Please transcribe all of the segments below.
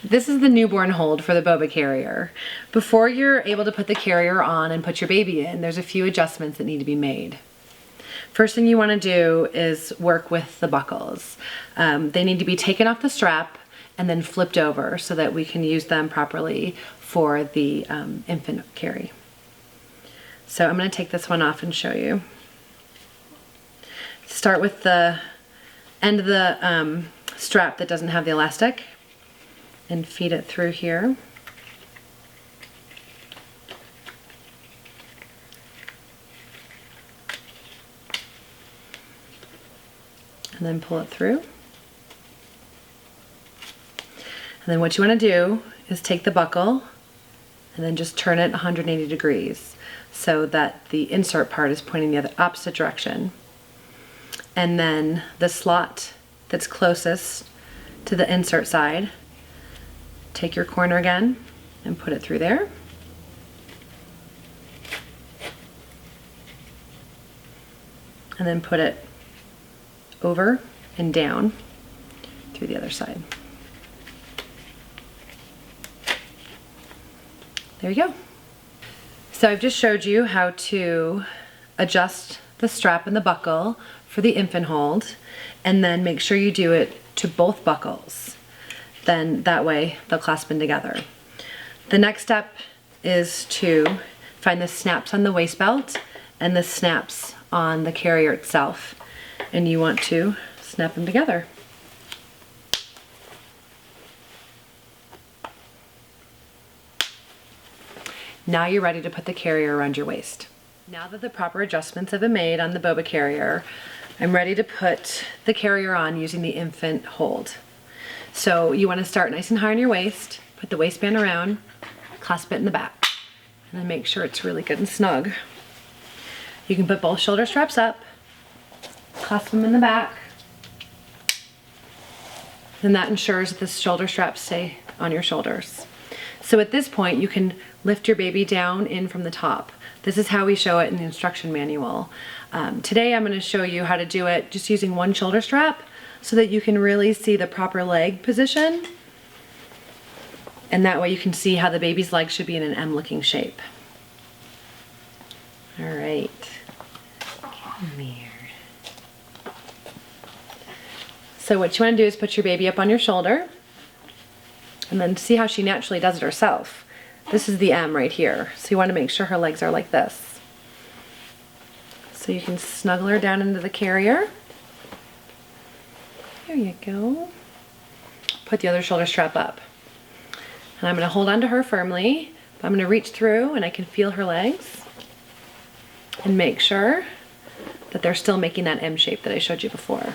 This is the newborn hold for the Boba carrier. Before you're able to put the carrier on and put your baby in, there's a few adjustments that need to be made. First thing you want to do is work with the buckles. They need to be taken off the strap and then flipped over so that we can use them properly for the infant carry. So I'm going to take this one off and show you. Start with the end of the strap that doesn't have the elastic and feed it through here. And then pull it through. And then what you want to do is take the buckle and then just turn it 180 degrees so that the insert part is pointing the opposite direction. And then the slot that's closest to the insert side, take your corner again and put it through there. And then put it over and down through the other side. There you go. So I've just showed you how to adjust the strap and the buckle for the infant hold, and then make sure you do it to both buckles. Then that way they'll clasp in together. The next step is to find the snaps on the waist belt and the snaps on the carrier itself, and you want to snap them together. Now you're ready to put the carrier around your waist. Now that the proper adjustments have been made on the Boba carrier, I'm ready to put the carrier on using the infant hold. So you want to start nice and high on your waist, put the waistband around, clasp it in the back, and then make sure it's really good and snug. You can put both shoulder straps up, clasp them in the back, and that ensures that the shoulder straps stay on your shoulders. So at this point, you can lift your baby down in from the top. This is how we show it in the instruction manual. Today I'm going to show you how to do it just using one shoulder strap so that you can really see the proper leg position. And that way you can see how the baby's leg should be in an M-looking shape. All right, come here. So what you want to do is put your baby up on your shoulder and then see how she naturally does it herself. This is the M right here, so you want to make sure her legs are like this. So you can snuggle her down into the carrier. There you go. Put the other shoulder strap up. And I'm going to hold on to her firmly, but I'm going to reach through and I can feel her legs and make sure that they're still making that M shape that I showed you before.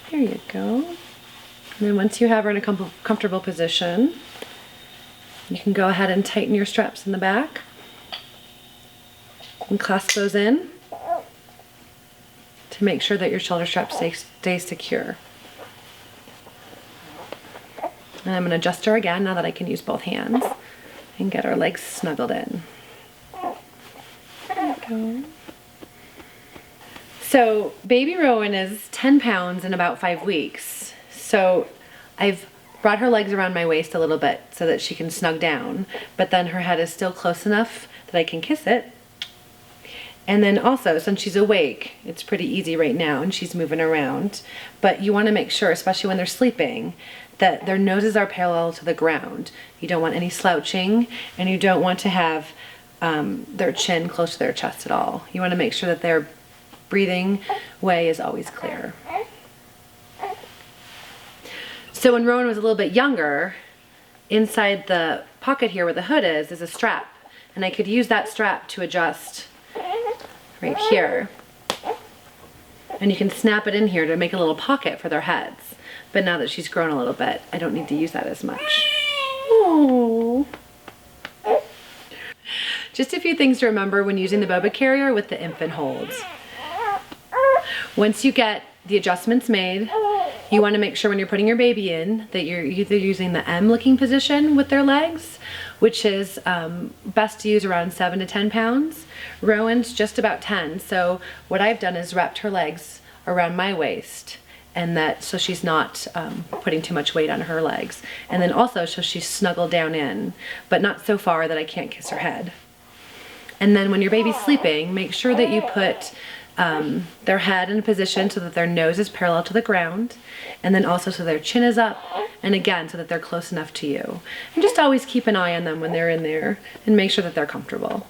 There you go. And then once you have her in a comfortable position, you can go ahead and tighten your straps in the back and clasp those in to make sure that your shoulder straps stay secure. And I'm going to adjust her again now that I can use both hands and get her legs snuggled in. There we go. So baby Rowan is 10 pounds in about 5 weeks. So I've brought her legs around my waist a little bit so that she can snug down, but then her head is still close enough that I can kiss it. And then also, since she's awake, it's pretty easy right now and she's moving around, but you want to make sure, especially when they're sleeping, that their noses are parallel to the ground. You don't want any slouching, and you don't want to have their chin close to their chest at all. You want to make sure that their breathing way is always clear. So when Rowan was a little bit younger, inside the pocket here where the hood is a strap, and I could use that strap to adjust right here. And you can snap it in here to make a little pocket for their heads. But now that she's grown a little bit, I don't need to use that as much. Aww. Just a few things to remember when using the Boba carrier with the infant holds. Once you get the adjustments made, you want to make sure when you're putting your baby in that you're either using the M-looking position with their legs, which is best to use around 7 to 10 pounds. Rowan's just about 10, so what I've done is wrapped her legs around my waist and that so she's not putting too much weight on her legs. And then also so she's snuggled down in, but not so far that I can't kiss her head. And then when your baby's sleeping, make sure that you put their head in a position so that their nose is parallel to the ground, and then also so their chin is up, and again so that they're close enough to you. And just always keep an eye on them when they're in there and make sure that they're comfortable.